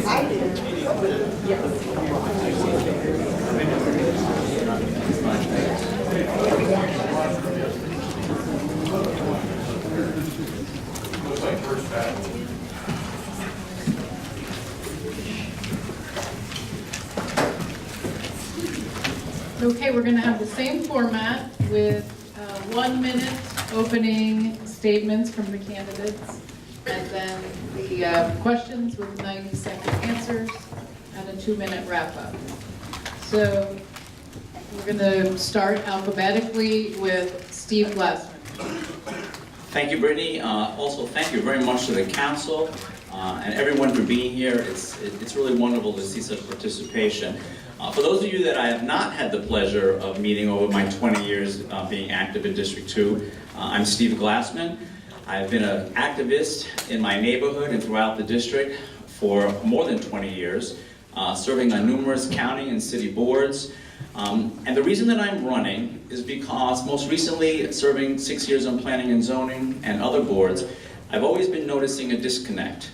I did. Yes. Okay, we're going to have the same format with 1 minute opening statements from the candidates, and then the questions with 90-second answers, and a 2-minute wrap-up. So we're going to start alphabetically with Steve Glassman. Thank you, Brittany. Also, thank you very much to the council and everyone for being here. It's really wonderful to see such participation. For those of you that I have not had the pleasure of meeting over my 20 years being active in District 2, I'm Steve Glassman. I've been an activist in my neighborhood and throughout the district for more than 20 years, serving on numerous county and city boards. And the reason that I'm running is because most recently serving 6 years on planning and zoning and other boards, I've always been noticing a disconnect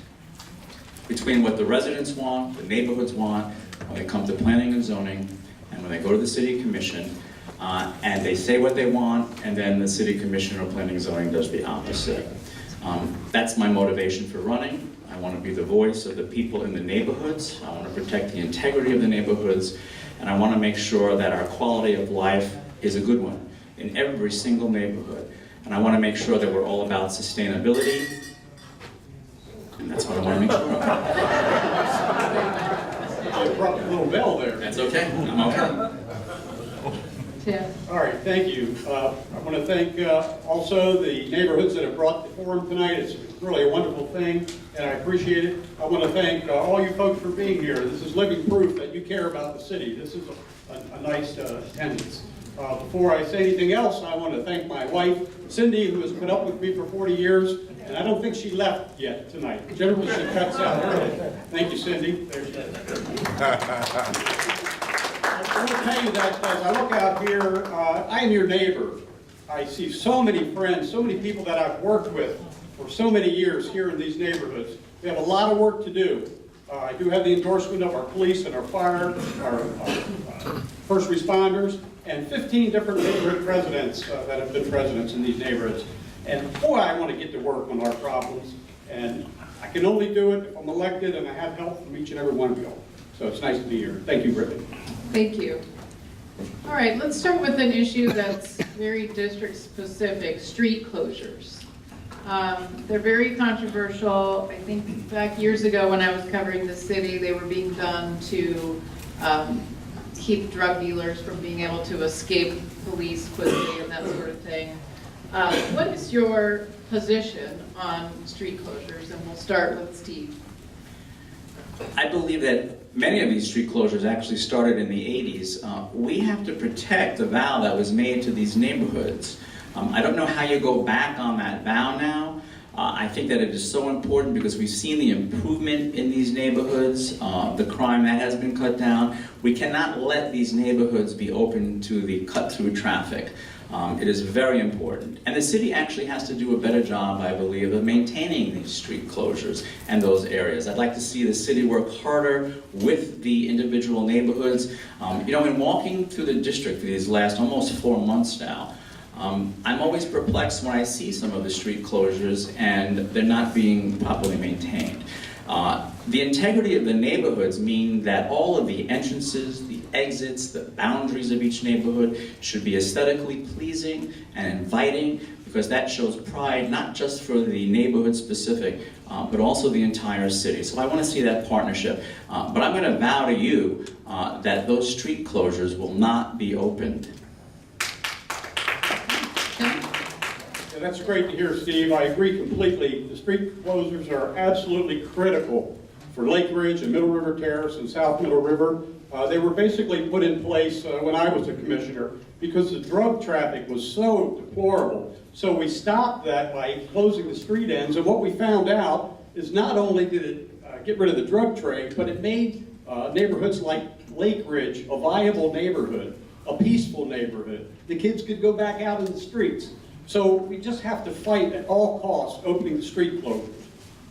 between what the residents want, the neighborhoods want, when they come to planning and zoning, and when they go to the city commission, and they say what they want, and then the city commission or planning and zoning does the opposite. That's my motivation for running. I want to be the voice of the people in the neighborhoods. I want to protect the integrity of the neighborhoods, and I want to make sure that our quality of life is a good one in every single neighborhood. And I want to make sure that we're all about sustainability, and that's what I want to make sure of. You brought a little bell there. That's okay, I'm okay. Tim. All right, thank you. I want to thank also the neighborhoods that have brought the forum tonight. It's really a wonderful thing, and I appreciate it. I want to thank all you folks for being here. This is living proof that you care about the city. This is a nice attendance. Before I say anything else, I want to thank my wife, Cindy, who has put up with me for 40 years, and I don't think she left yet tonight. Generally, she cuts out early. Thank you, Cindy. I want to tell you that as I look out here, I am your neighbor. I see so many friends, so many people that I've worked with for so many years here in these neighborhoods. We have a lot of work to do. I do have the endorsement of our police and our fire, our first responders, and 15 different neighborhood presidents that have been presidents in these neighborhoods. And boy, I want to get to work on our problems. And I can only do it if I'm elected and I have help from each and every one of you. So it's nice to be here. Thank you, Brittany. Thank you. All right, let's start with an issue that's very district specific, street closures. They're very controversial. I think back years ago when I was covering the city, they were being done to keep drug dealers from being able to escape police quickly and that sort of thing. What is your position on street closures? And we'll start with Steve. I believe that many of these street closures actually started in the 80s. We have to protect the vow that was made to these neighborhoods. I don't know how you go back on that vow now. I think that it is so important because we've seen the improvement in these neighborhoods, the crime that has been cut down. We cannot let these neighborhoods be open to the cut-through traffic. It is very important. And the city actually has to do a better job, I believe, of maintaining these street closures and those areas. I'd like to see the city work harder with the individual neighborhoods. You know, in walking through the district for these last almost 4 months now, I'm always perplexed when I see some of the street closures and they're not being properly maintained. The integrity of the neighborhoods mean that all of the entrances, the exits, the boundaries of each neighborhood should be aesthetically pleasing and inviting, because that shows pride not just for the neighborhood specific, but also the entire city. So I want to see that partnership. But I'm going to vow to you that those street closures will not be opened. Yeah, that's great to hear, Steve. I agree completely. The street closures are absolutely critical for Lake Ridge and Middle River Terrace and South Middle River. They were basically put in place when I was a commissioner, because the drug traffic was so deplorable. So we stopped that by closing the street ends, and what we found out is not only did it get rid of the drug trade, but it made neighborhoods like Lake Ridge a viable neighborhood, a peaceful neighborhood. The kids could go back out in the streets. So we just have to fight at all costs opening the street closures.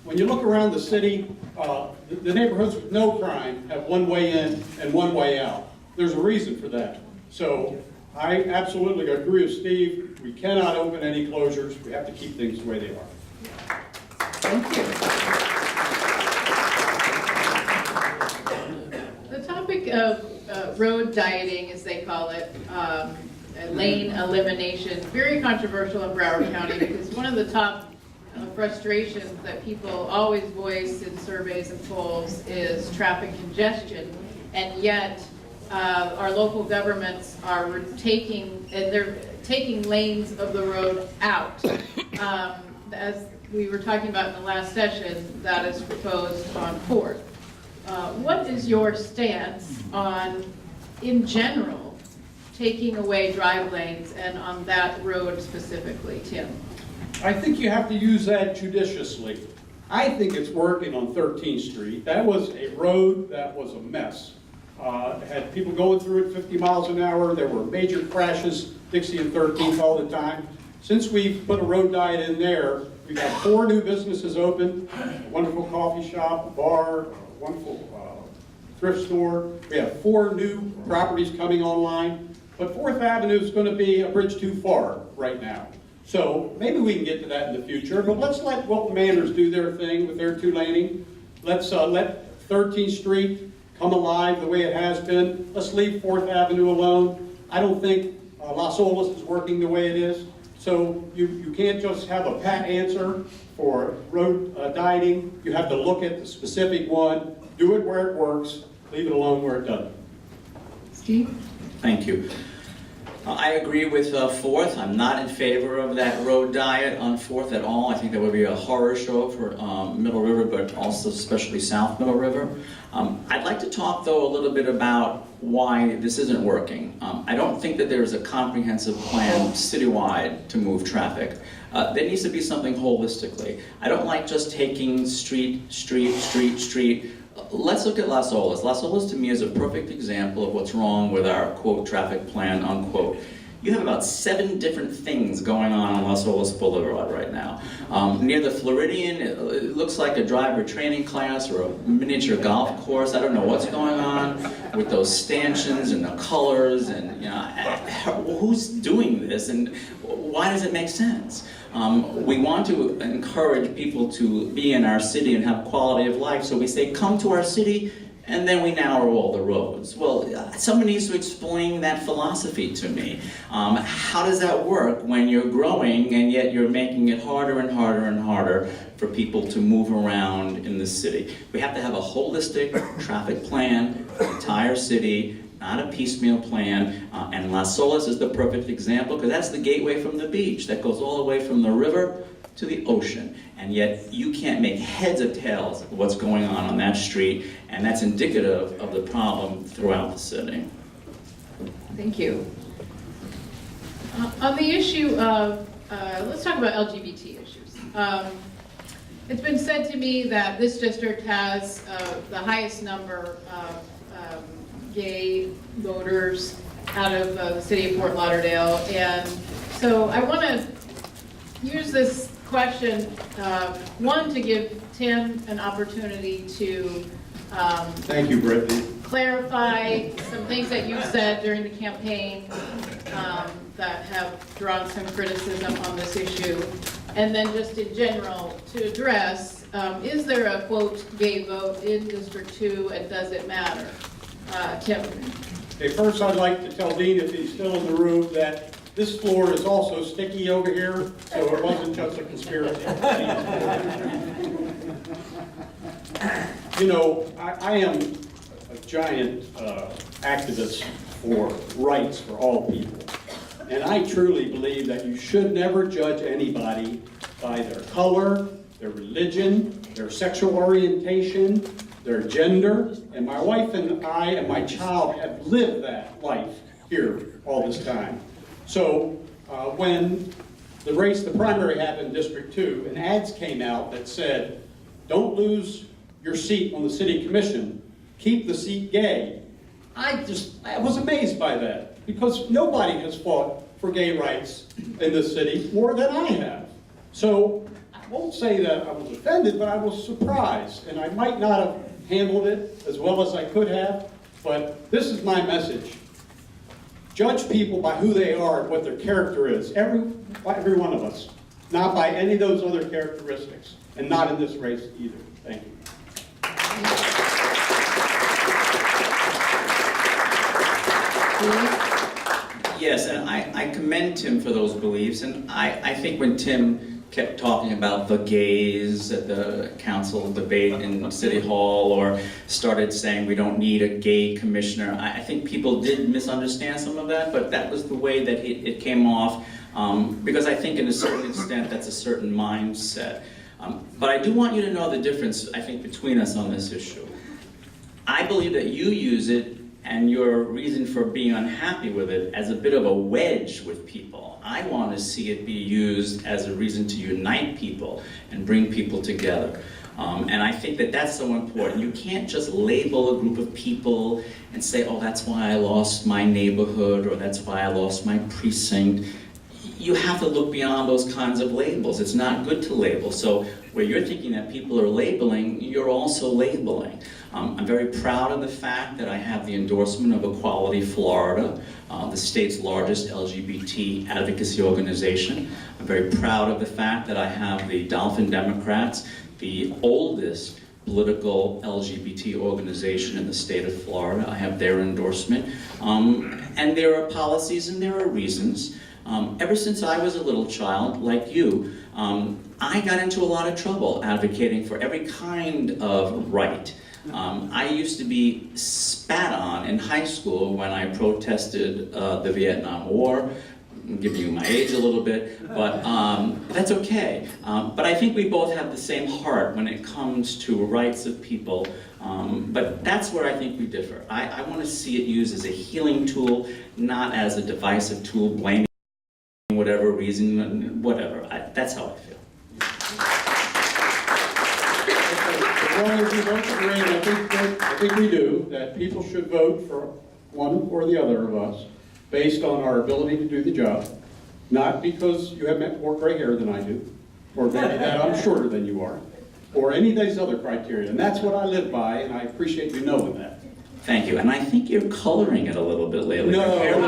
When you look around the city, the neighborhoods with no crime have one way in and one way out. There's a reason for that. So I absolutely agree with Steve. We cannot open any closures. We have to keep things the way they are. Thank you. The topic of road dieting, as they call it, lane elimination, very controversial in Broward County because one of the top frustrations that people always voice in surveys and polls is traffic congestion, and yet our local governments are taking lanes of the road out. As we were talking about in the last session, that is proposed on 4th. What is your stance on, in general, taking away drive lanes and on that road specifically, Tim? I think you have to use that judiciously. I think it's working on 13th Street. That was a road that was a mess. Had people going through it 50 miles an hour. There were major crashes, Dixie and 13th all the time. Since we've put a road diet in there, we've got 4 new businesses open, a wonderful coffee shop, a bar, a wonderful thrift store. We have 4 new properties coming online. But 4th Avenue is going to be a bridge too far right now. So maybe we can get to that in the future, but let's let Wilton Manors do their thing with their 2-laning. Let's let 13th Street come alive the way it has been. Let's leave 4th Avenue alone. I don't think Las Olas is working the way it is. So you can't just have a pat answer for road dieting. You have to look at the specific one, do it where it works, leave it alone where it doesn't. Steve? Thank you. I agree with 4th. I'm not in favor of that road diet on 4th at all. I think that would be a horror show for Middle River, but also especially South Middle River. I'd like to talk, though, a little bit about why this isn't working. I don't think that there's a comprehensive plan citywide to move traffic. There needs to be something holistically. I don't like just taking street. Let's look at Las Olas. Las Olas to me is a perfect example of what's wrong with our, quote, traffic plan, unquote. You have about 7 different things going on Las Olas Boulevard right now. Near the Floridian, it looks like a driver training class or a miniature golf course. I don't know what's going on with those stanchions and the colors and, you know, who's doing this and why does it make sense? We want to encourage people to be in our city and have quality of life, so we say, come to our city, and then we narrow all the roads. Well, someone needs to explain that philosophy to me. How does that work when you're growing and yet you're making it harder and harder and harder for people to move around in the city? We have to have a holistic traffic plan for the entire city, not a piecemeal plan, and Las Olas is the perfect example because that's the gateway from the beach that goes all the way from the river to the ocean, and yet you can't make heads or tails of what's going on that street, and that's indicative of the problem throughout the city. Thank you. On the issue of, let's talk about LGBT issues. It's been said to me that this district has the highest number of gay voters out of the city of Fort Lauderdale, and so I want to use this question, one, to give Tim an opportunity to Thank you, Brittany. clarify some things that you said during the campaign that have drawn some criticism on this issue, and then just in general to address, is there a, quote, gay vote in District 2, and does it matter? Tim. Okay, first I'd like to tell Dean, if he's still in the room, that this floor is also sticky over here, so it wasn't just a conspiracy. You know, I am a giant activist for rights for all people. And I truly believe that you should never judge anybody by their color, their religion, their sexual orientation, their gender. And my wife and I and my child have lived that life here all this time. So when the primary happened in District 2, and ads came out that said, don't lose your seat on the city commission, keep the seat gay. I was amazed by that, because nobody has fought for gay rights in this city more than I have. So I won't say that I was offended, but I was surprised, and I might not have handled it as well as I could have, but this is my message. Judge people by who they are and what their character is, every one of us, not by any of those other characteristics, and not in this race either. Thank you. Yes, and I commend Tim for those beliefs, and I think when Tim kept talking about the gays at the council debate in City Hall, or started saying we don't need a gay commissioner, I think people did misunderstand some of that, but that was the way that it came off, because I think in a certain extent that's a certain mindset. But I do want you to know the difference, I think, between us on this issue. I believe that you use it and your reason for being unhappy with it as a bit of a wedge with people. I want to see it be used as a reason to unite people and bring people together. And I think that that's so important. You can't just label a group of people and say, oh, that's why I lost my neighborhood, or that's why I lost my precinct. You have to look beyond those kinds of labels. It's not good to label. So where you're thinking that people are labeling, you're also labeling. I'm very proud of the fact that I have the endorsement of Equality Florida, the state's largest LGBT advocacy organization. I'm very proud of the fact that I have the Dolphin Democrats, the oldest political LGBT organization in the state of Florida. I have their endorsement. And there are policies and there are reasons. Ever since I was a little child, like you, I got into a lot of trouble advocating for every kind of right. I used to be spat on in high school when I protested the Vietnam War. I'm giving you my age a little bit, but that's okay. But I think we both have the same heart when it comes to rights of people, but that's where I think we differ. I want to see it used as a healing tool, not as a divisive tool, blaming whatever reason, whatever. That's how I feel. As long as you vote for Green, I think we do, that people should vote for one or the other of us based on our ability to do the job, not because you have more gray hair than I do, or maybe that I'm shorter than you are, or any of these other criteria. And that's what I live by, and I appreciate you knowing that. Thank you. And I think you're coloring it a little bit lately. No. Yeah,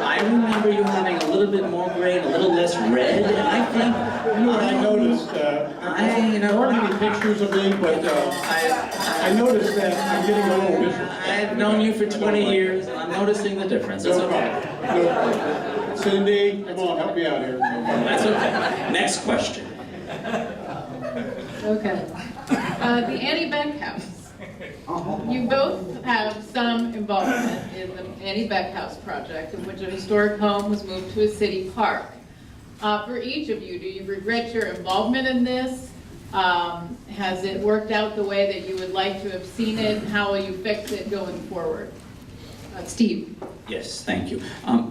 I remember you having a little bit more gray and a little less red, and I think... You know what I noticed? There aren't any pictures of me, but I noticed that I'm getting a little miserable. I've known you for 20 years, and I'm noticing the difference. It's okay. No problem. Cindy, come on, help me out here. That's okay. Next question. Okay. The Annie Beck House. You both have some involvement in the Annie Beck House project, in which a historic home was moved to a city park. For each of you, do you regret your involvement in this? Has it worked out the way that you would like to have seen it? How will you fix it going forward? Steve. Yes, thank you.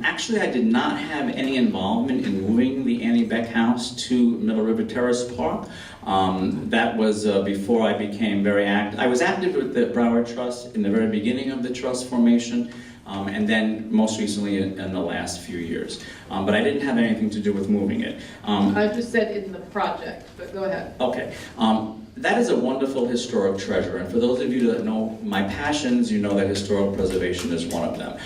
Actually, I did not have any involvement in moving the Annie Beck House to Middle River Terrace Park. That was before I became very active. I was active with the Broward Trust in the very beginning of the trust formation, and then most recently in the last few years. But I didn't have anything to do with moving it. I just said in the project, but go ahead. Okay. That is a wonderful historic treasure, and for those of you that know my passions, you know that historic preservation is one of them.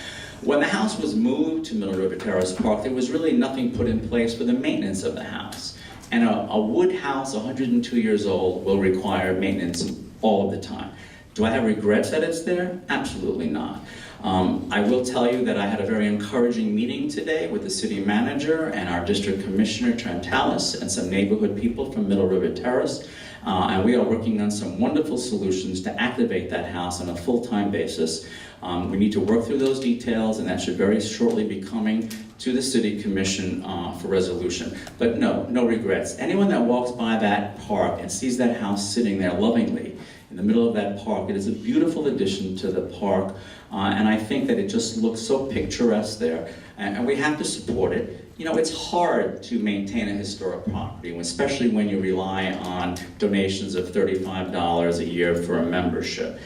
When the house was moved to Middle River Terrace Park, there was really nothing put in place for the maintenance of the house. And a wood house, 102 years old, will require maintenance all of the time. Do I have regrets that it's there? Absolutely not. I will tell you that I had a very encouraging meeting today with the city manager and our district commissioner, Trentalis, and some neighborhood people from Middle River Terrace. And we are working on some wonderful solutions to activate that house on a full-time basis. We need to work through those details, and that should very shortly be coming to the City Commission for resolution. But no regrets. Anyone that walks by that park and sees that house sitting there lovingly in the middle of that park. It is a beautiful addition to the park, and I think that it just looks so picturesque there, and we have to support it. You know, it's hard to maintain a historic property, especially when you rely on donations of $35 a year for a membership.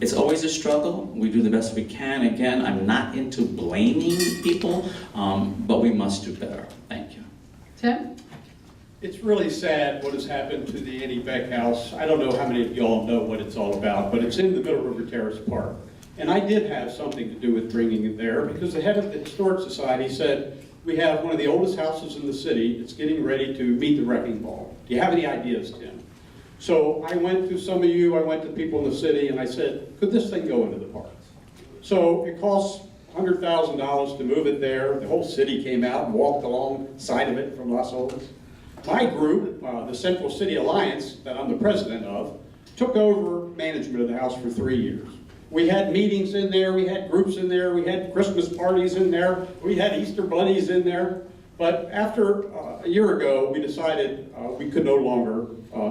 It's always a struggle. We do the best we can. Again, I'm not into blaming people, but we must do better. Thank you. Tim? It's really sad what has happened to the Annie Beck House. I don't know how many of y'all know what it's all about, but it's in the Middle River Terrace Park. And I did have something to do with bringing it there because the head of the Historic Society said, we have one of the oldest houses in the city. It's getting ready to meet the wrecking ball. Do you have any ideas, Tim? So I went to some of you, I went to people in the city, and I said, could this thing go into the park? So it costs $100,000 to move it there. The whole city came out and walked alongside of it from Las Olas. My group, the Central City Alliance, that I'm the president of, took over management of the house for 3 years. We had meetings in there, we had groups in there, we had Christmas parties in there, we had Easter bunnies in there. But after a year ago, we decided we could no longer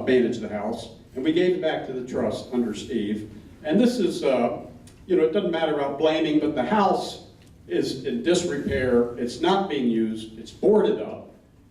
manage the house, and we gave it back to the trust under Steve. And this is, you know, it doesn't matter about blaming, but the house is in disrepair, it's not being used, it's boarded up.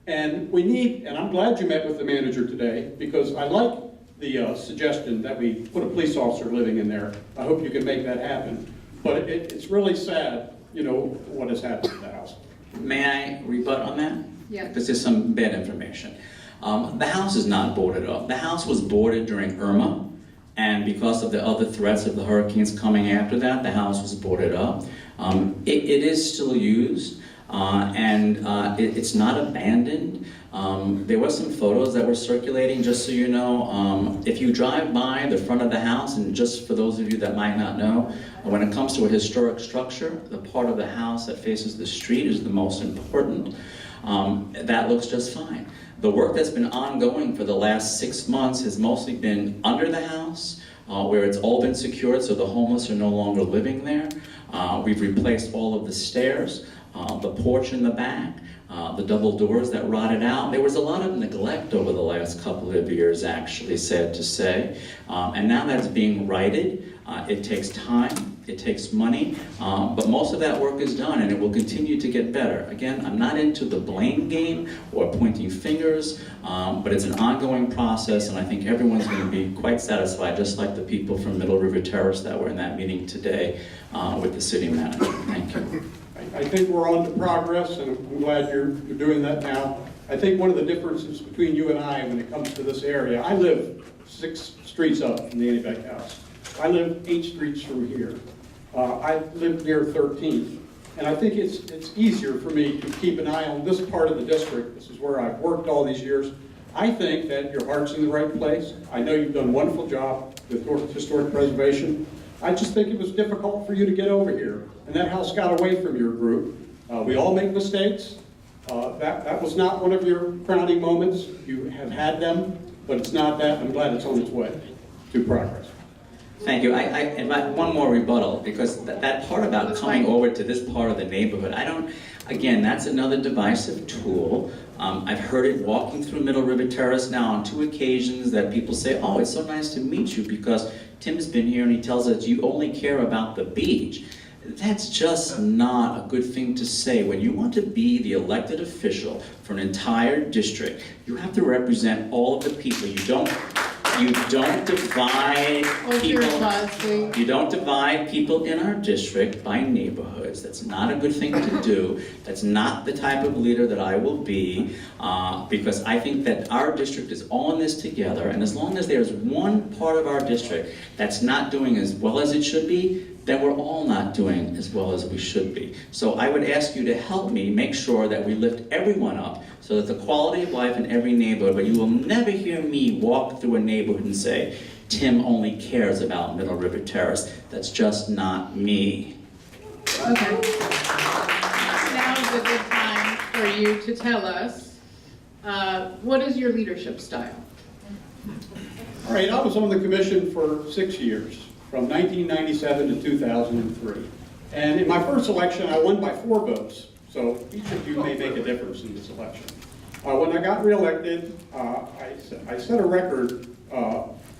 And we need, and I'm glad you met with the manager today, because I like the suggestion that we put a police officer living in there. I hope you can make that happen. But it's really sad, you know, what has happened to the house. May I rebut on that? Yeah. This is some bad information. The house is not boarded up. The house was boarded during Irma, and because of the other threats of the hurricanes coming after that, the house was boarded up. It is still used, and it's not abandoned. There were some photos that were circulating, just so you know. If you drive by the front of the house, and just for those of you that might not know, when it comes to a historic structure, the part of the house that faces the street is the most important. That looks just fine. The work that's been ongoing for the last 6 months has mostly been under the house, where it's all been secured so the homeless are no longer living there. We've replaced all of the stairs, the porch in the back, the double doors that rotted out. There was a lot of neglect over the last couple of years, actually, sad to say. And now that's being righted. It takes time, it takes money, but most of that work is done, and it will continue to get better. Again, I'm not into the blame game or pointing fingers, but it's an ongoing process, and I think everyone's going to be quite satisfied, just like the people from Middle River Terrace that were in that meeting today with the city manager. Thank you. I think we're on to progress, and I'm glad you're doing that now. I think one of the differences between you and I when it comes to this area, I live 6 streets up from the Annie Beck House. I live 8 streets from here. I live near 13th, and I think it's easier for me to keep an eye on this part of the district. This is where I've worked all these years. I think that your heart's in the right place. I know you've done a wonderful job with historic preservation. I just think it was difficult for you to get over here, and that house got away from your group. We all make mistakes. That was not one of your crowning moments. You have had them, but it's not that. I'm glad it's on its way to progress. Thank you. And one more rebuttal, because that part about coming over to this part of the neighborhood, again, that's another divisive tool. I've heard it walking through Middle River Terrace now on 2 occasions that people say, oh, it's so nice to meet you because Tim's been here and he tells us you only care about the beach. That's just not a good thing to say. When you want to be the elected official for an entire district, you have to represent all of the people. You don't divide people. You don't divide people in our district by neighborhoods. That's not a good thing to do. That's not the type of leader that I will be, because I think that our district is all in this together, and as long as there's one part of our district that's not doing as well as it should be, then we're all not doing as well as we should be. So I would ask you to help me make sure that we lift everyone up so that the quality of life in every neighborhood, but you will never hear me walk through a neighborhood and say, Tim only cares about Middle River Terrace. That's just not me. Okay. Now is a good time for you to tell us, what is your leadership style? All right, I was on the commission for 6 years, from 1997 to 2003. And in my first election, I won by 4 votes. So each of you may make a difference in this election. When I got reelected, I set a record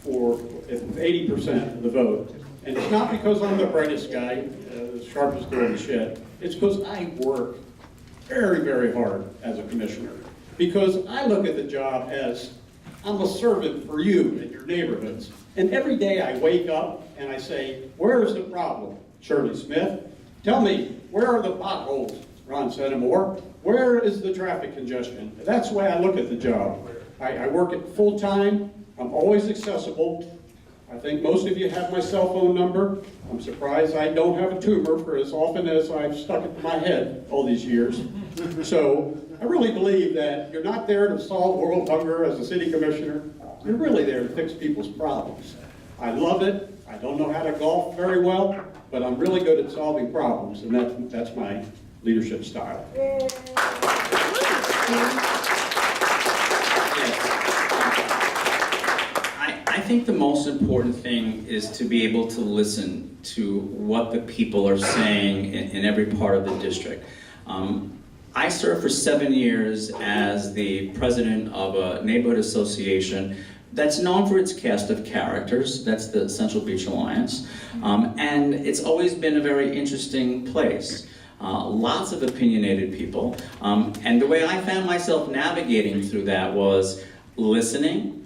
for 80% of the vote. And it's not because I'm the brightest guy, the sharpest tool in the shed. It's because I work very, very hard as a commissioner. Because I look at the job as I'm a servant for you in your neighborhoods. And every day I wake up and I say, where is the problem, Shirley Smith? Tell me, where are the potholes, Ron Centimore? Where is the traffic congestion? That's the way I look at the job. I work it full time. I'm always accessible. I think most of you have my cell phone number. I'm surprised I don't have a tumor for as often as I've stuck it to my head all these years. So I really believe that you're not there to solve world hunger as a city commissioner. You're really there to fix people's problems. I love it. I don't know how to golf very well, but I'm really good at solving problems, and that's my leadership style. I think the most important thing is to be able to listen to what the people are saying in every part of the district. I served for 7 years as the president of a neighborhood association that's known for its cast of characters. That's the Central Beach Alliance. And it's always been a very interesting place. Lots of opinionated people. And the way I found myself navigating through that was listening,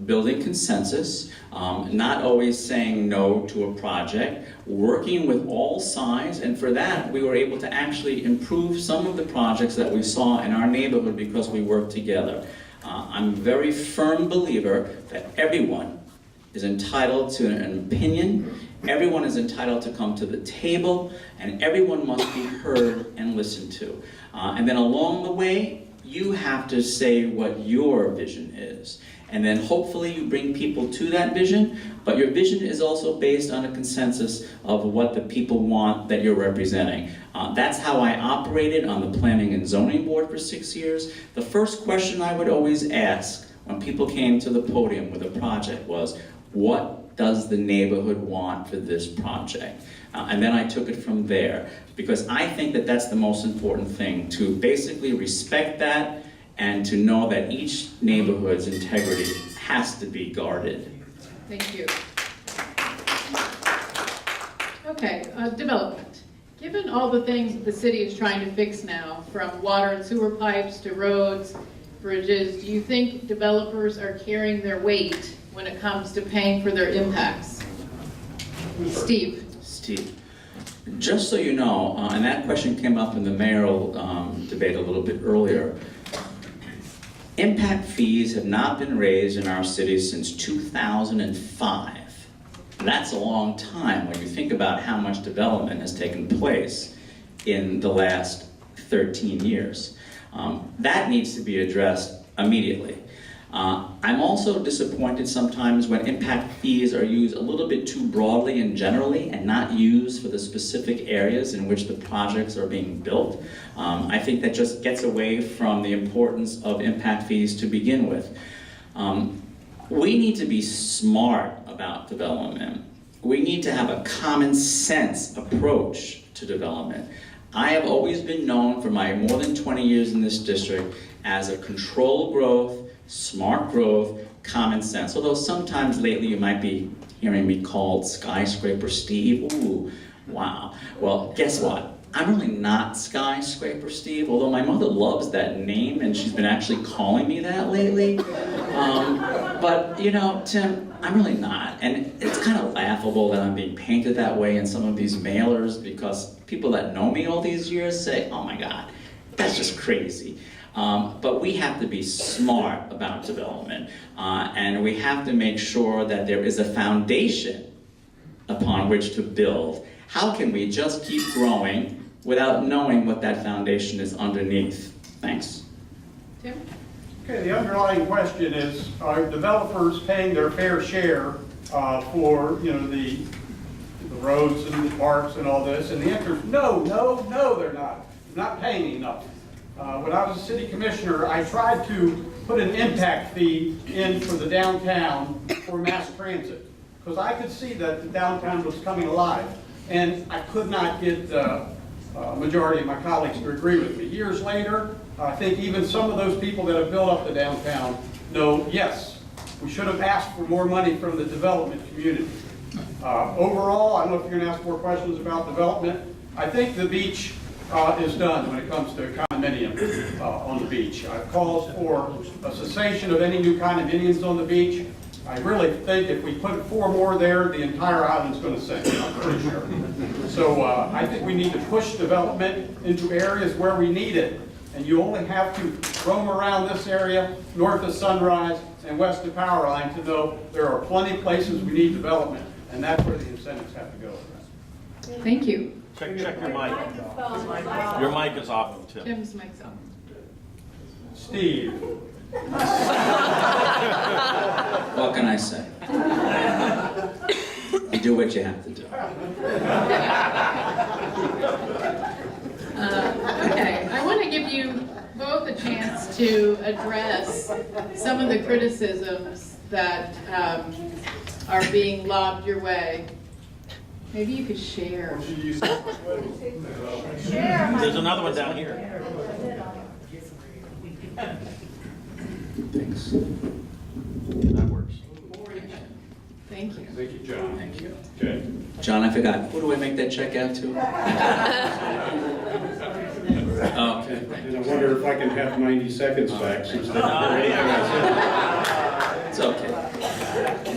building consensus, not always saying no to a project, working with all sides, and for that we were able to actually improve some of the projects that we saw in our neighborhood because we worked together. I'm a very firm believer that everyone is entitled to an opinion, everyone is entitled to come to the table, and everyone must be heard and listened to. And then along the way, you have to say what your vision is. And then hopefully you bring people to that vision, but your vision is also based on a consensus of what the people want that you're representing. That's how I operated on the Planning and Zoning Board for 6 years. The first question I would always ask when people came to the podium with a project was, what does the neighborhood want for this project? And then I took it from there, because I think that that's the most important thing, to basically respect that and to know that each neighborhood's integrity has to be guarded. Thank you. Okay, development. Given all the things that the city is trying to fix now, from water and sewer pipes to roads, bridges, do you think developers are carrying their weight when it comes to paying for their impacts? Steve. Steve, just so you know, and that question came up in the mayoral debate a little bit earlier, impact fees have not been raised in our city since 2005. That's a long time when you think about how much development has taken place in the last 13 years. That needs to be addressed immediately. I'm also disappointed sometimes when impact fees are used a little bit too broadly and generally and not used for the specific areas in which the projects are being built. I think that just gets away from the importance of impact fees to begin with. We need to be smart about development. We need to have a common sense approach to development. I have always been known for my more than 20 years in this district as a controlled growth, smart growth, common sense. Although sometimes lately you might be hearing me called Skyscraper Steve. Ooh, wow. Well, guess what? I'm really not Skyscraper Steve, although my mother loves that name and she's been actually calling me that lately. But you know, Tim, I'm really not. And it's kind of laughable that I'm being painted that way in some of these mailers, because people that know me all these years say, oh my God, that's just crazy. But we have to be smart about development, and we have to make sure that there is a foundation upon which to build. How can we just keep growing without knowing what that foundation is underneath? Thanks. Tim? Okay, the underlying question is, are developers paying their fair share for, you know, the roads and the parks and all this? And the answer is no, they're not. They're not paying enough. When I was a city commissioner, I tried to put an impact fee in for the downtown for mass transit, because I could see that the downtown was coming alive, and I could not get the majority of my colleagues to agree with me. Years later, I think even some of those people that have built up the downtown know, yes, We should have asked for more money from the development community. Overall, I don't know if you're going to ask more questions about development. I think the beach is done when it comes to condominiums on the beach. I've called for a cessation of any new condominiums on the beach. I really think if we put 4 more there, the entire island's going to sink, I'm pretty sure. So I think we need to push development into areas where we need it. And you only have to roam around this area, north of Sunrise and west of Power Line, to know there are plenty of places we need development. And that's where the incentives have to go. Thank you. Check your mic. Your mic is off, Tim. Tim's mic's on. Steve. What can I say? You do what you have to do. Okay, I want to give you both a chance to address some of the criticisms that are being lobbed your way. Maybe you could share. There's another one down here. Thanks. That works. Thank you. Thank you, John. Thank you. Okay. John, I forgot. Who do I make that check out to? Okay. And I wonder if I can have 90 seconds back since they... It's okay.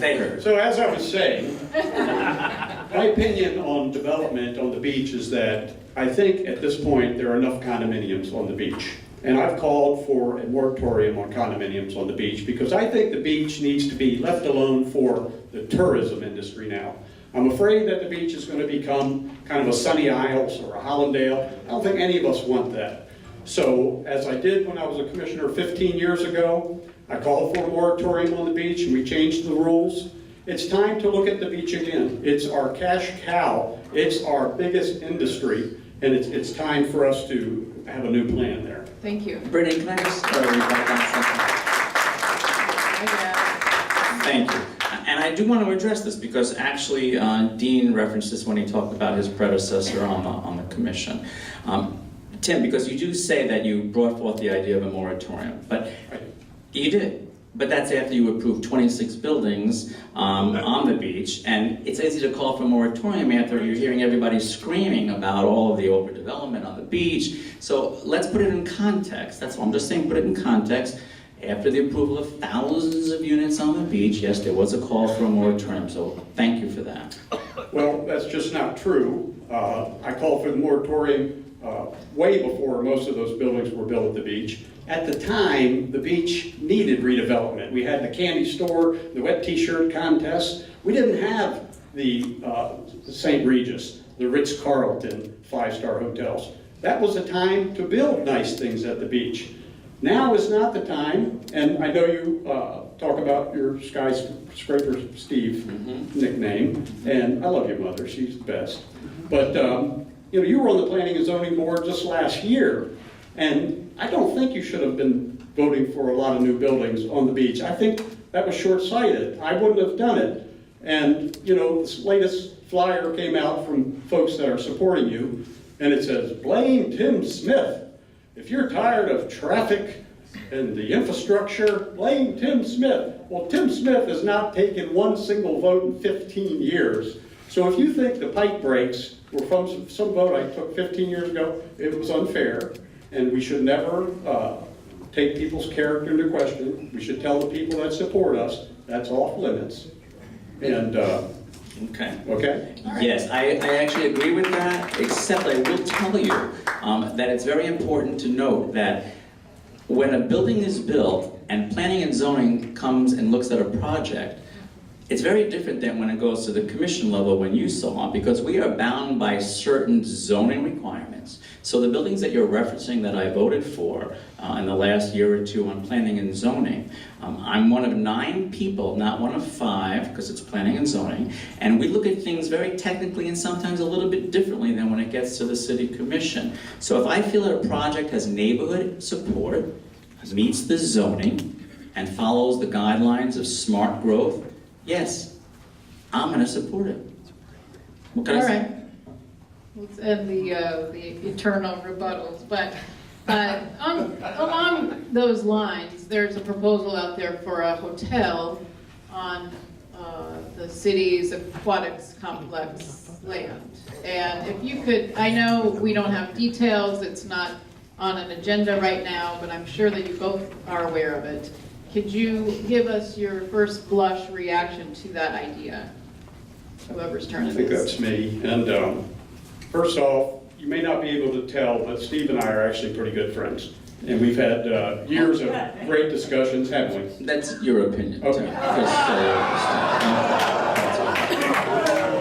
They heard. So as I was saying, my opinion on development on the beach is that I think at this point there are enough condominiums on the beach. And I've called for a moratorium on condominiums on the beach because I think the beach needs to be left alone for the tourism industry now. I'm afraid that the beach is going to become kind of a Sunny Isles or a Hollandale. I don't think any of us want that. So as I did when I was a commissioner 15 years ago, I called for a moratorium on the beach and we changed the rules. It's time to look at the beach again. It's our cash cow. It's our biggest industry. And it's time for us to have a new plan there. Thank you. Brittany, can I just back on something? Thank you. And I do want to address this because actually Dean referenced this when he talked about his predecessor on the commission. Tim, because you do say that you brought forth the idea of a moratorium, but you did. But that's after you approved 26 buildings on the beach, and it's easy to call for a moratorium after you're hearing everybody screaming about all of the overdevelopment on the beach. So let's put it in context. That's all I'm just saying, put it in context. After the approval of thousands of units on the beach, yes, there was a call for a moratorium, so thank you for that. Well, that's just not true. I called for the moratorium way before most of those buildings were built at the beach. At the time, the beach needed redevelopment. We had the candy store, the wet t-shirt contest. We didn't have the St. Regis, the Ritz-Carlton 5-star hotels. That was the time to build nice things at the beach. Now is not the time, and I know you talk about your skyscraper Steve nickname, and I love your mother, she's the best. But you were on the Planning and Zoning Board just last year, and I don't think you should have been voting for a lot of new buildings on the beach. I think that was short-sighted. I wouldn't have done it. And, this latest flyer came out from folks that are supporting you, and it says, blame Tim Smith. If you're tired of traffic and the infrastructure, blame Tim Smith. Well, Tim Smith has not taken one single vote in 15 years. So if you think the pipe breaks were from some vote I took 15 years ago, it was unfair. And we should never take people's character into question. We should tell the people that support us, that's off limits. And, okay? Yes, I actually agree with that, except I will tell you that it's very important to note that when a building is built and planning and zoning comes and looks at a project, it's very different than when it goes to the commission level when you saw, because we are bound by certain zoning requirements. So the buildings that you're referencing that I voted for in the last year or two on planning and zoning, I'm one of 9 people, not one of 5, because it's planning and zoning, and we look at things very technically and sometimes a little bit differently than when it gets to the city commission. So if I feel that a project has neighborhood support, meets the zoning, and follows the guidelines of smart growth, yes, I'm going to support it. What can I say? All right. Let's end the eternal rebuttals. But along those lines, there's a proposal out there for a hotel on the city's aquatics complex land. And if you could, I know we don't have details, it's not on an agenda right now, but I'm sure that you both are aware of it. Could you give us your first blush reaction to that idea? Whoever's turn I it think is. that's me. And first off, you may not be able to tell, but Steve and I are actually pretty good friends. And we've had years of great discussions, haven't we? That's your opinion. Okay.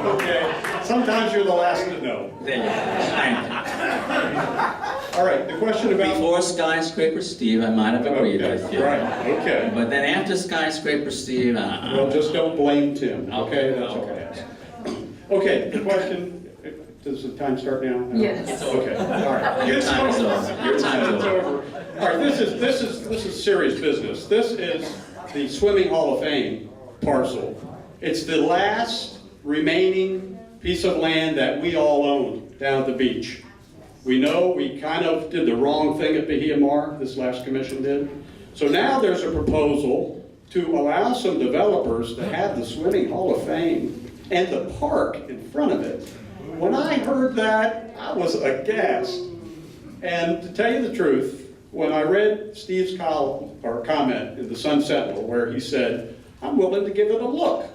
Okay, sometimes you're the last to know. There you go. Thank All right, the question you. about... Before Skyscraper Steve, I might have agreed Okay, with you. right, okay. But then after Skyscraper Steve, Well, just don't blame Tim, okay? That's all I Okay. ask. Okay, the question, does the time start now? No? Yes. Okay, all right. Your time is over. Your time is It's over. over. All right, this is serious business. This is the Swimming Hall of Fame parcel. It's the last remaining piece of land that we all own down at the beach. We know we kind of did the wrong thing at Bahia Mar, this last commission did. So now there's a proposal to allow some developers to have the Swimming Hall of Fame and the park in front of it. When I heard that, I was aghast. And to tell you the truth, when I read Steve's column or comment in the Sun Sentinel where he said, I'm willing to give it a look,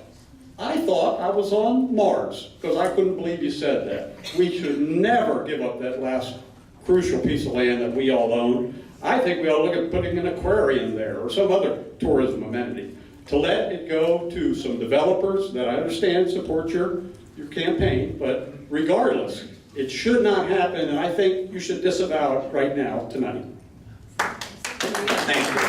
I thought I was on Mars, because I couldn't believe you said that. We should never give up that last crucial piece of land that we all own. I think we ought to look at putting an aquarium there or some other tourism amenity to let it go to some developers that I understand support your campaign, but regardless, it should not happen, and I think you should disavow it right now, tonight. Thank you.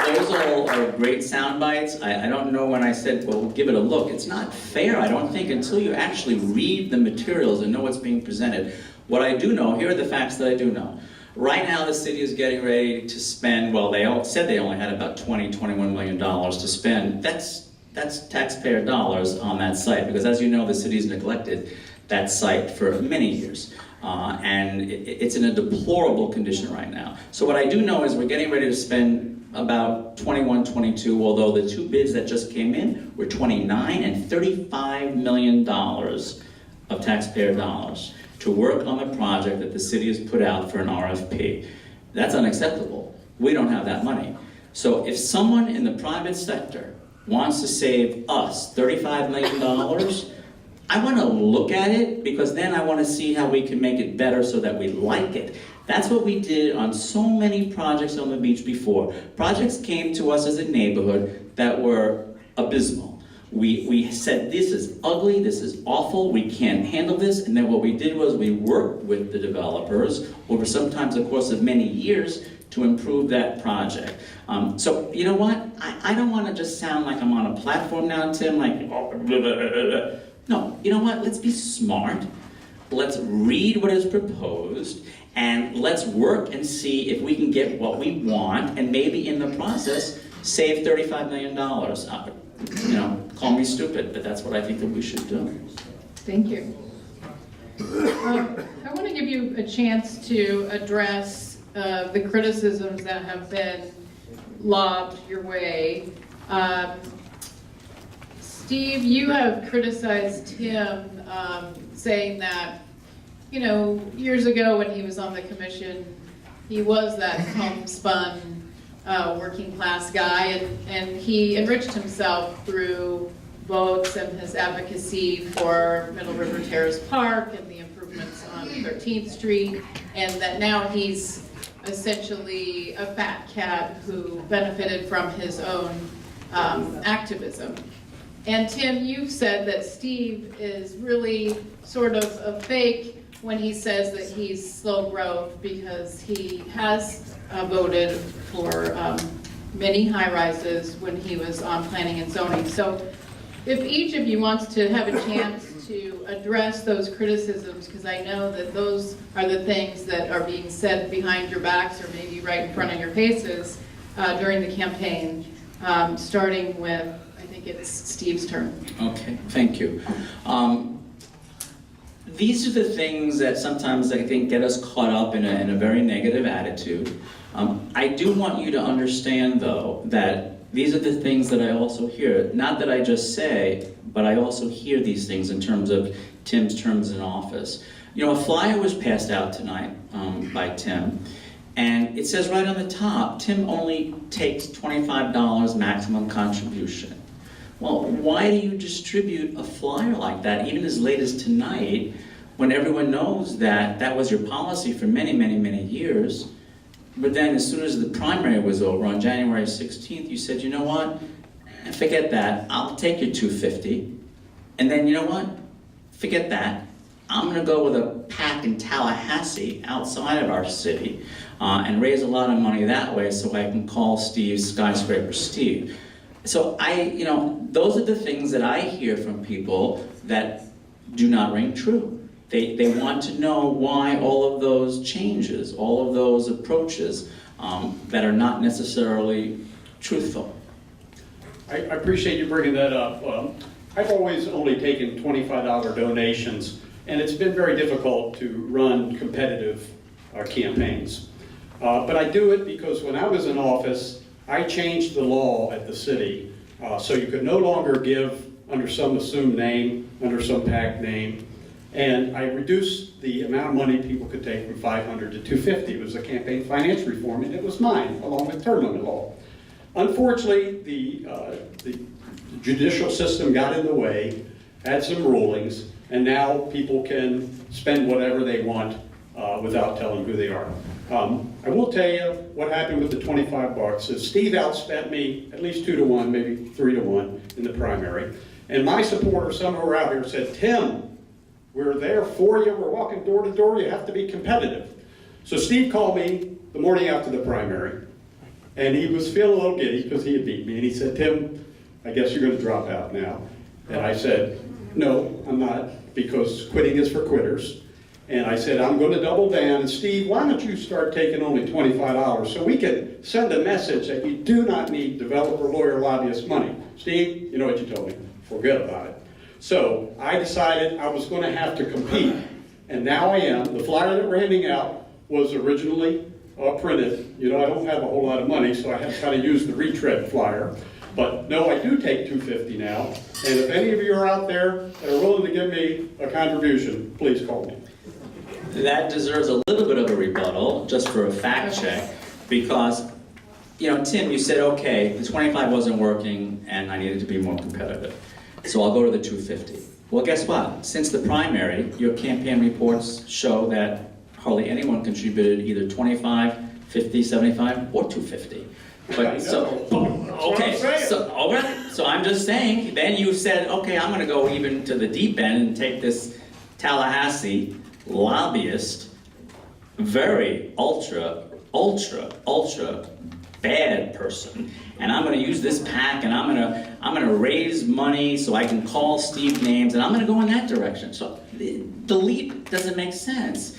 Those all are great sound bites. I don't know when I said, well, give it a look. It's not fair, I don't think, until you actually read the materials and know what's being presented. What I do know, here are the facts that I do know. Right now, the city is getting ready to spend, well, they all said they only had about $21 million to spend. That's taxpayer dollars on that site, because as you know, the city's neglected that site for many years. And it's in a deplorable condition right now. So what I do know is we're getting ready to spend about 21, 22, although the two bids that just came in were $29 and $35 million of taxpayer dollars to work on the project that the city has put out for an RFP. That's unacceptable. We don't have that money. So if someone in the private sector wants to save us $35 million, I want to look at it, because then I want to see how we can make it better so that we like it. That's what we did on so many projects on the beach before. Projects came to us as a neighborhood that were abysmal. We said, this is ugly, this is awful, we can't handle this, and then what we did was we worked with the developers over sometimes the course of many years to improve that project. So, you know what? I don't want to just sound like I'm on a platform now, Tim, like, oh, blah, blah, blah, blah. No, you know what? Let's be smart. Let's read what is proposed, and let's work and see if we can get what we want, and maybe in the process, save $35 million. You know, call me stupid, but that's what I think that we should do. Thank you. I want to give you a chance to address the criticisms that have been lobbed your way. Steve, you have criticized Tim, saying that, you know, years ago when he was on the commission, he was that homespun, working class guy, and he enriched himself through votes and his advocacy for Middle River Terrace Park and the improvements on 13th Street, and that now he's essentially a fat cat who benefited from his own activism. And Tim, you've said that Steve is really sort of a fake when he says that he's slow growth, because he has voted for many high-rises when he was on planning and zoning. So if each of you wants to have a chance to address those criticisms, because I know that those are the things that are being said behind your backs or maybe right in front of your faces during the campaign, starting with, I think it's Steve's turn. Okay, thank you. these are the things that sometimes I think get us caught up in a very negative attitude. I do want you to understand, though, that these are the things that I also hear. Not that I just say, but I also hear these things in terms of Tim's terms in office. You know, a flyer was passed out tonight by Tim, and it says right on the top, Tim only takes $25 maximum contribution. Well, why do you distribute a flyer like that, even as late as tonight, when everyone knows that that was your policy for many, many, many years? But then as soon as the primary was over on January 16th, you said, you know what, forget that, I'll take your $250. And then you know what, forget that, I'm gonna go with a PAC in Tallahassee outside of our city and raise a lot of money that way so I can call Steve Skyscraper Steve. So you know, those are the things that I hear from people that do not ring true. They want to know why all of those changes, all of those approaches that are not necessarily truthful. I appreciate you bringing that up. I've always only taken $25 donations, and it's been very difficult to run competitive campaigns. But I do it because when I was in office, I changed the law at the city so you could no longer give under some assumed name, under some PAC name. And I reduced the amount of money people could take from $500 to $250. It was a campaign finance reform, and it was mine, along with term limit law. Unfortunately, the judicial system got in the way, had some rulings, and now people can spend whatever they want without telling who they are. I will tell you what happened with the $25 is Steve outspent me at least 2 to 1, maybe 3 to 1 in the primary. And my supporters, some who were out here, said, Tim, we're there for you, we're walking door to door, you have to be competitive. So Steve called me the morning after the primary, and he was feeling a little giddy because he had beat me, and he said, Tim, I guess you're going to drop out now. And I said, no, I'm not, because quitting is for quitters. And I said, I'm going to double down, and Steve, why don't you start taking only $25 so we can send a message that you do not need developer, lawyer, lobbyist money. Steve, you know what you told me, forget about it. So I decided I was going to have to compete, and now I am. The flyer that we're handing out was originally printed. You know, I don't have a whole lot of money, so I had to kind of use the retread flyer. But no, I do take $250 now, and if any of you are out there that are willing to give me a contribution, please call me. That deserves a little bit of a rebuttal, just for a fact check, because, you know, Tim, you said, okay, the 25 wasn't working, and I needed to be more competitive. So I'll go to the 250. Well, guess what? Since the primary, your campaign reports show that hardly anyone contributed either 25, 50, 75, or 250. But so, okay, so, all right, so I'm just saying, then you said, okay, I'm gonna go even to the deep end and take this Tallahassee lobbyist, very ultra bad person, and I'm going to use this PAC, and I'm going to raise money so I can call Steve names, and I'm going to go in that direction. So the leap doesn't make sense.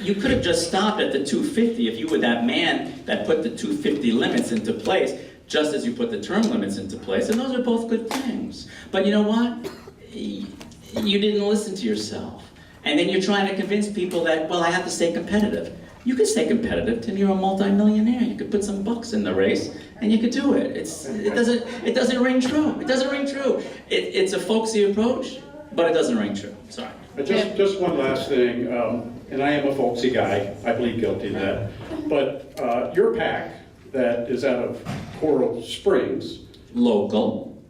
You could have just stopped at the 250 if you were that man that put the 250 limits into place, just as you put the term limits into place, and those are both good things. But you know what? You didn't listen to yourself. And then you're trying to convince people that, well, I have to stay competitive. You could stay competitive, Tim. You're a multi-millionaire. You could put some bucks in the race, and you could do it. It doesn't ring true. It doesn't ring true. It's a folksy approach, but it doesn't ring true. Sorry. Just one last thing, and I am a folksy guy. I plead guilty to that. But your PAC that is out of Coral Springs. Local.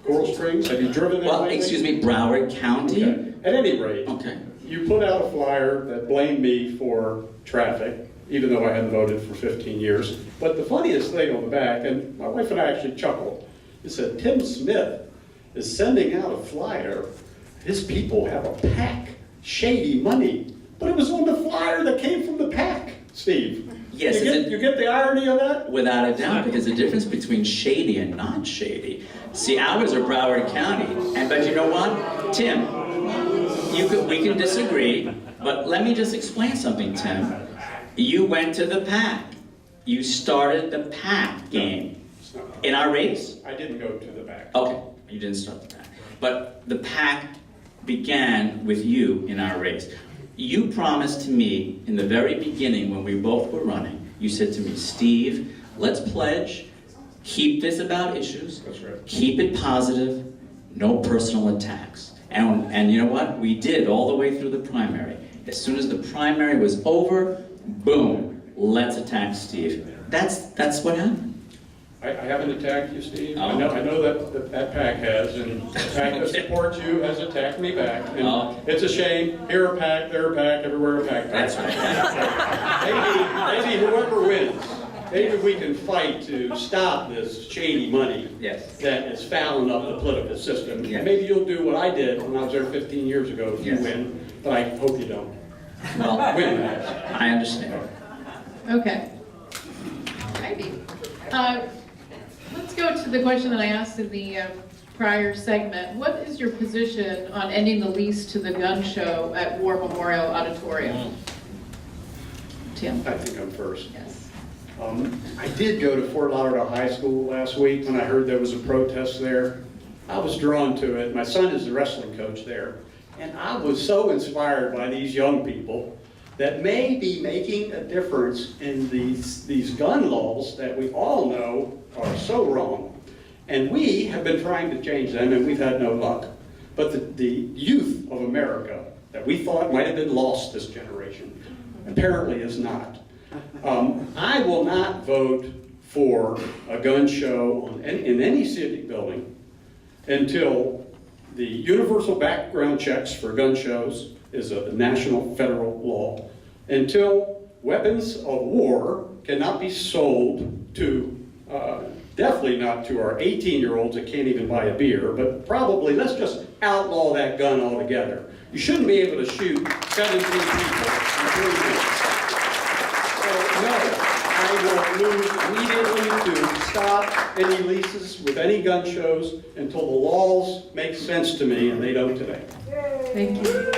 Coral Springs. Have you driven there? Well, excuse me, Broward County. Okay. At any rate. Okay. You put out a flyer that blamed me for traffic, even though I hadn't voted for 15 years. But the funniest thing on the back, and my wife and I actually chuckled, it said, Tim Smith is sending out a flyer. His people have a PAC, shady money. But it was on the flyer that came from the PAC, Steve. Yes. You get the irony of that? Without a doubt, because the difference between shady and not shady. See, ours are Broward County, but you know what, Tim? We can disagree, but let me just explain something, Tim. You went to the PAC. You started the PAC game. In our race? I didn't go to the PAC. Okay, you didn't start the PAC. But the PAC began with you in our race. You promised to me in the very beginning when we both were running, you said to me, Steve, let's pledge, keep this about issues, That's right. keep it positive, no personal attacks. And you know what? We did all the way through the primary. As soon as the primary was over, boom, let's attack Steve. That's what happened. I haven't attacked you, Steve. Oh. I know that PAC has, and the PAC that supports you has attacked me back. And Oh. it's a shame. Here a PAC, there a PAC, everywhere a PAC. That's right. Maybe whoever wins, maybe we can fight to stop this shady money Yes. that is fouling up the political system. Yes. Maybe you'll do what I did when I was there 15 years ago if you Yes. win, but I hope you don't. Well, Win that. I understand. Okay. Maybe. Let's go to the question that I asked in the prior segment. What is your position on ending the lease to the gun show at War Memorial Auditorium? Tim? I think I'm first. Yes. I did go to Fort Lauderdale High School last week when I heard there was a protest there. I was drawn to it. My son is the wrestling coach there. And I was so inspired by these young people that may be making a difference in these gun laws that we all know are so wrong. And we have been trying to change them and we've had no luck. But the youth of America that we thought might have been lost this generation apparently is not. I will not vote for a gun show in any civic building until the universal background checks for gun shows is a national federal law, until weapons of war cannot be sold to, definitely not to our 18-year-olds that can't even buy a beer, but probably let's just outlaw that gun altogether. You shouldn't be able to shoot 17 people in 3 minutes. No, I will move immediately to stop any leases with any gun shows until the laws make sense to me, and they don't today. Thank you.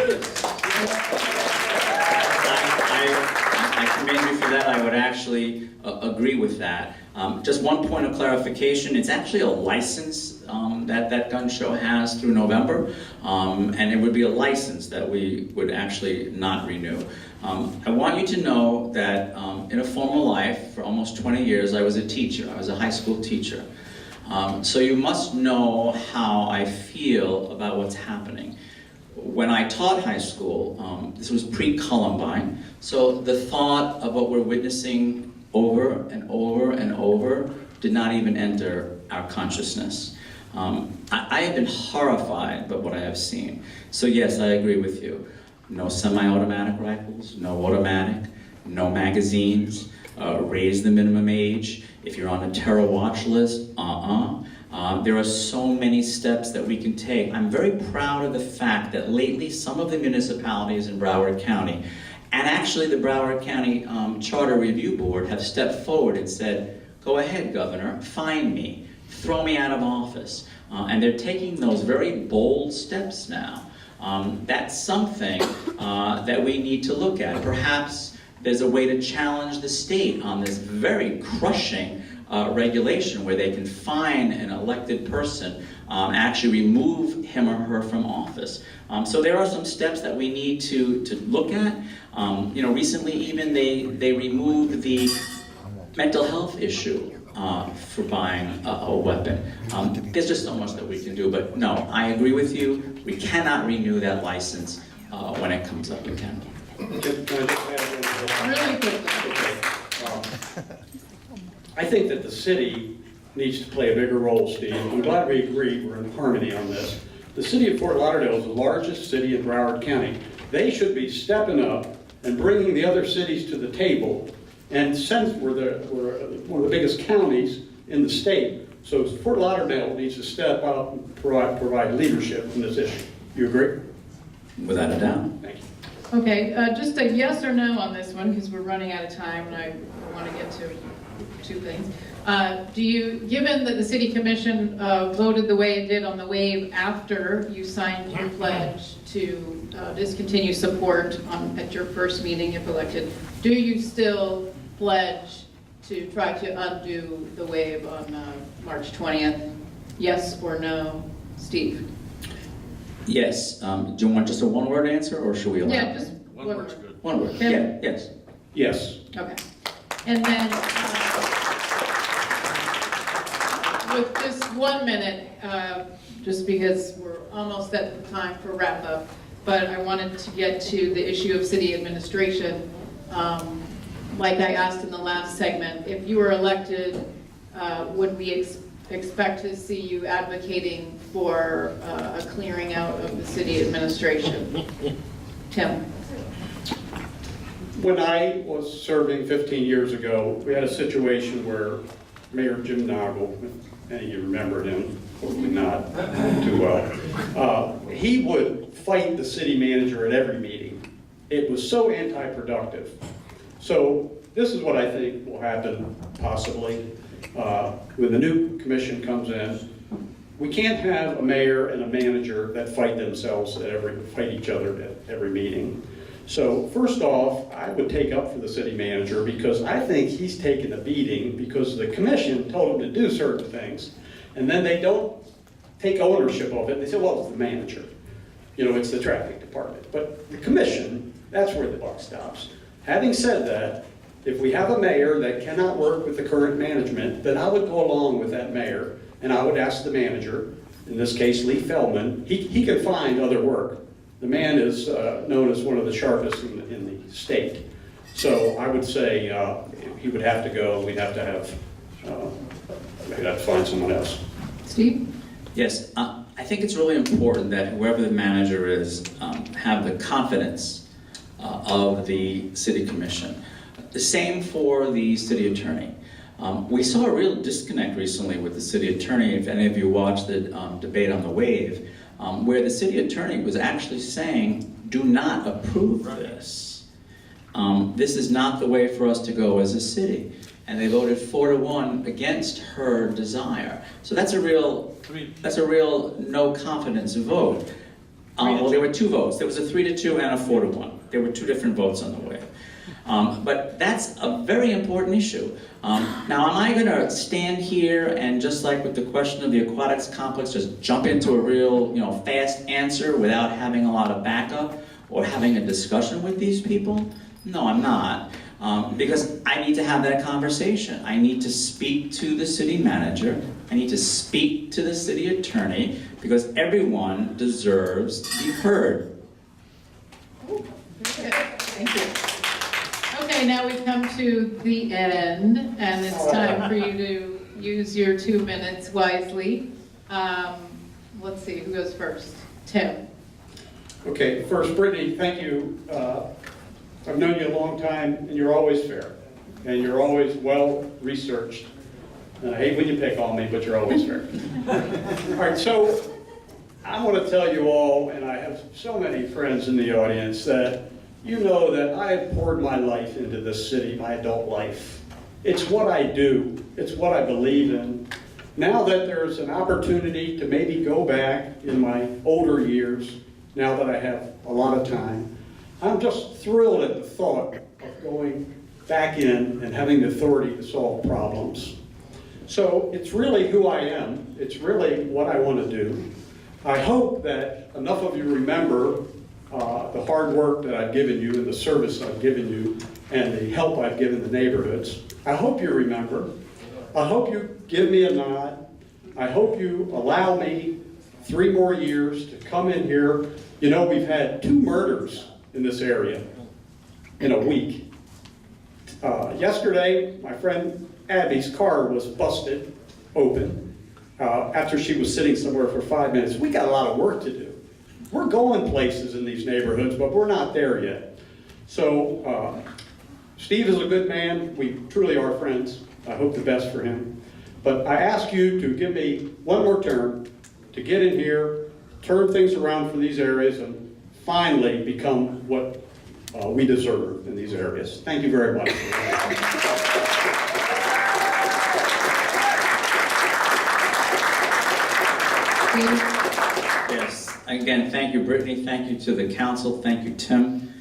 I commend you for that. I would actually agree with that. Just one point of clarification, it's actually a license that gun show has through November, and it would be a license that we would actually not renew. I want you to know that in a former life, for almost 20 years, I was a teacher. I was a high school teacher. So you must know how I feel about what's happening. When I taught high school, this was pre-Columbine, so the thought of what we're witnessing over and over and over did not even enter our consciousness. I have been horrified by what I have seen. So yes, I agree with you. No semi-automatic rifles, no automatic, no magazines, raise the minimum age. If you're on a terror watch list, there are so many steps that we can take. I'm very proud of the fact that lately some of the municipalities in Broward County, and actually the Broward County Charter Review Board, have stepped forward and said, go ahead, Governor, fine me, throw me out of office. And they're taking those very bold steps now. That's something that we need to look at. Perhaps there's a way to challenge the state on this very crushing regulation where they can fine an elected person, actually remove him or her from office. So there are some steps that we need to look at. Recently even they removed the mental health issue for buying a weapon. There's just so much that we can do, but no, I agree with you. We cannot renew that license when it comes up again. Can I just add Really quick. I think that the city needs to play a bigger role, Steve. I'm glad we agree, we're in harmony on this. The city of Fort Lauderdale is the largest city in Broward County. They should be stepping up and bringing the other cities to the table, and since we're one of the biggest counties in the state, so Fort Lauderdale needs to step up and provide leadership in this issue. You agree? Without a doubt. Thank you. Okay, just a yes or no on this one, because we're running out of time and I want to get to 2 things. Given that the city commission voted the way it did on the waive after you signed your pledge to discontinue support at your first meeting if elected, do you still pledge to try to undo the waive on March 20th? Yes or no? Steve? Yes, do you want just a one-word answer, or should we allow? Yeah, just One one word's word. good. One word, Tim? yeah, yes. Yes. Okay. And then, with just 1 minute, just because we're almost at the time for wrap-up, but I wanted to get to the issue of city administration. Like I asked in the last segment, if you were elected, would we expect to see you advocating for a clearing out of the city administration? Tim? When I was serving 15 years ago, we had a situation where Mayor Jim Noggle, if any of you remember him, hopefully not too well, he would fight the city manager at every meeting. It was so anti-productive. So this is what I think will happen possibly when the new commission comes in. We can't have a mayor and a manager that fight themselves fight each other at every meeting. So first off, I would take up for the city manager because I think he's taken a beating because the commission told him to do certain things, and then they don't take ownership of it. They say, well, it's the manager. You know, it's the traffic department. But the commission, that's where the buck stops. Having said that, if we have a mayor that cannot work with the current management, then I would go along with that mayor, and I would ask the manager, in this case Lee Feldman, he can find other work. The man is known as one of the sharpest in the state. So I would say he would have to go, we'd have to find someone else. Steve? Yes, I think it's really important that whoever the manager is have the confidence of the city commission. The same for the city attorney. We saw a real disconnect recently with the city attorney, if any of you watched the debate on the wave, where the city attorney was actually saying, do not approve this. This is not the way for us to go as a city. And they voted 4-1 against her desire. So that's a real no confidence vote. Well, there were 2 votes. There was a 3-2 and a 4-1. There were 2 different votes on the wave. But that's a very important issue. Now, am I going to stand here and just like with the question of the aquatics complex, just jump into a real, fast answer without having a lot of backup or having a discussion with these people? No, I'm not. Because I need to have that conversation. I need to speak to the city manager. I need to speak to the city attorney because everyone deserves to be heard. Very good. Thank you. Okay, now we come to the end, and it's time for you to use your 2 minutes wisely. Let's see, who goes first? Tim. Okay, first, Brittany, thank you. I've known you a long time, and you're always fair, and you're always well-researched. I hate when you pick on me, but you're always fair. All right, so I want to tell you all, and I have so many friends in the audience, that you know that I have poured my life into this city, my adult life. It's what I do. It's what I believe in. Now that there's an opportunity to maybe go back in my older years, now that I have a lot of time, I'm just thrilled at the thought of going back in and having the authority to solve problems. So it's really who I am. It's really what I want to do. I hope that enough of you remember the hard work that I've given you and the service I've given you and the help I've given the neighborhoods. I hope you remember. I hope you give me a nod. I hope you allow me 3 more years to come in here. You know, we've had 2 murders in this area in a week. Yesterday, my friend Abby's car was busted open after she was sitting somewhere for 5 minutes. We got a lot of work to do. We're going places in these neighborhoods, but we're not there yet. So Steve is a good man. We truly are friends. I hope the best for him. But I ask you to give me 1 more term to get in here, turn things around for these areas, and finally become what we deserve in these areas. Thank you very much. Yes, again, thank you, Brittany. Thank you to the council. Thank you, Tim.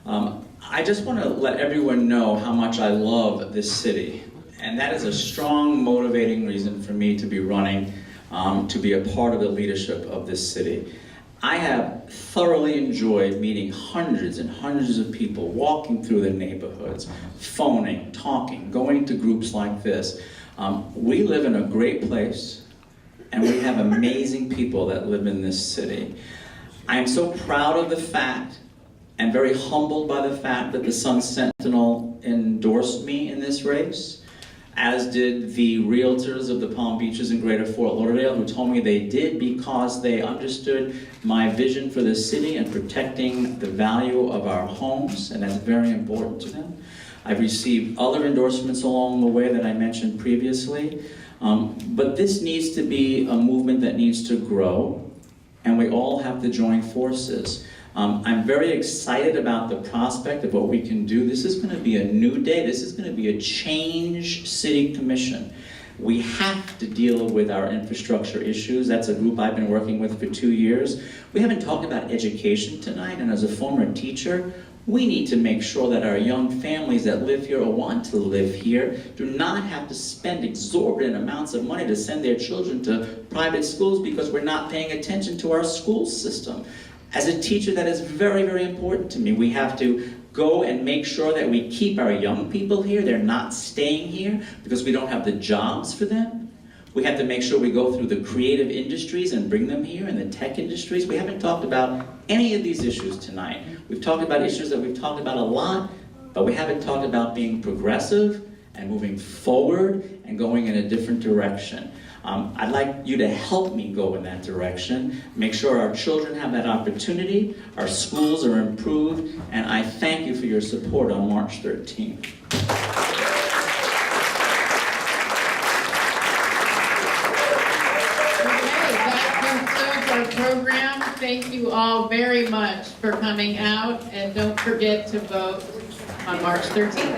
I just want to let everyone know how much I love this city. And that is a strong motivating reason for me to be running, to be a part of the leadership of this city. I have thoroughly enjoyed meeting hundreds and hundreds of people, walking through the neighborhoods, phoning, talking, going to groups like this. We live in a great place, and we have amazing people that live in this city. I am so proud of the fact and very humbled by the fact that the Sun Sentinel endorsed me in this race, as did the realtors of the Palm Beaches and Greater Fort Lauderdale, who told me they did because they understood my vision for the city and protecting the value of our homes, and that's very important to them. I've received other endorsements along the way that I mentioned previously, but this needs to be a movement that needs to grow, and we all have to join forces. I'm very excited about the prospect of what we can do. This is going to be a new day. This is going to be a change city commission. We have to deal with our infrastructure issues. That's a group I've been working with for 2 years. We haven't talked about education tonight, and as a former teacher, we need to make sure that our young families that live here or want to live here do not have to spend exorbitant amounts of money to send their children to private schools because we're not paying attention to our school system. As a teacher, that is very, very important to me. We have to go and make sure that we keep our young people here. They're not staying here because we don't have the jobs for them. We have to make sure we go through the creative industries and bring them here, and the tech industries. We haven't talked about any of these issues tonight. We've talked about issues that we've talked about a lot, but we haven't talked about being progressive and moving forward and going in a different direction. I'd like you to help me go in that direction, make sure our children have that opportunity, our schools are improved, and I thank you for your support on March 13th. Okay, that concludes our program. Thank you all very much for coming out, and don't forget to vote on March 13th.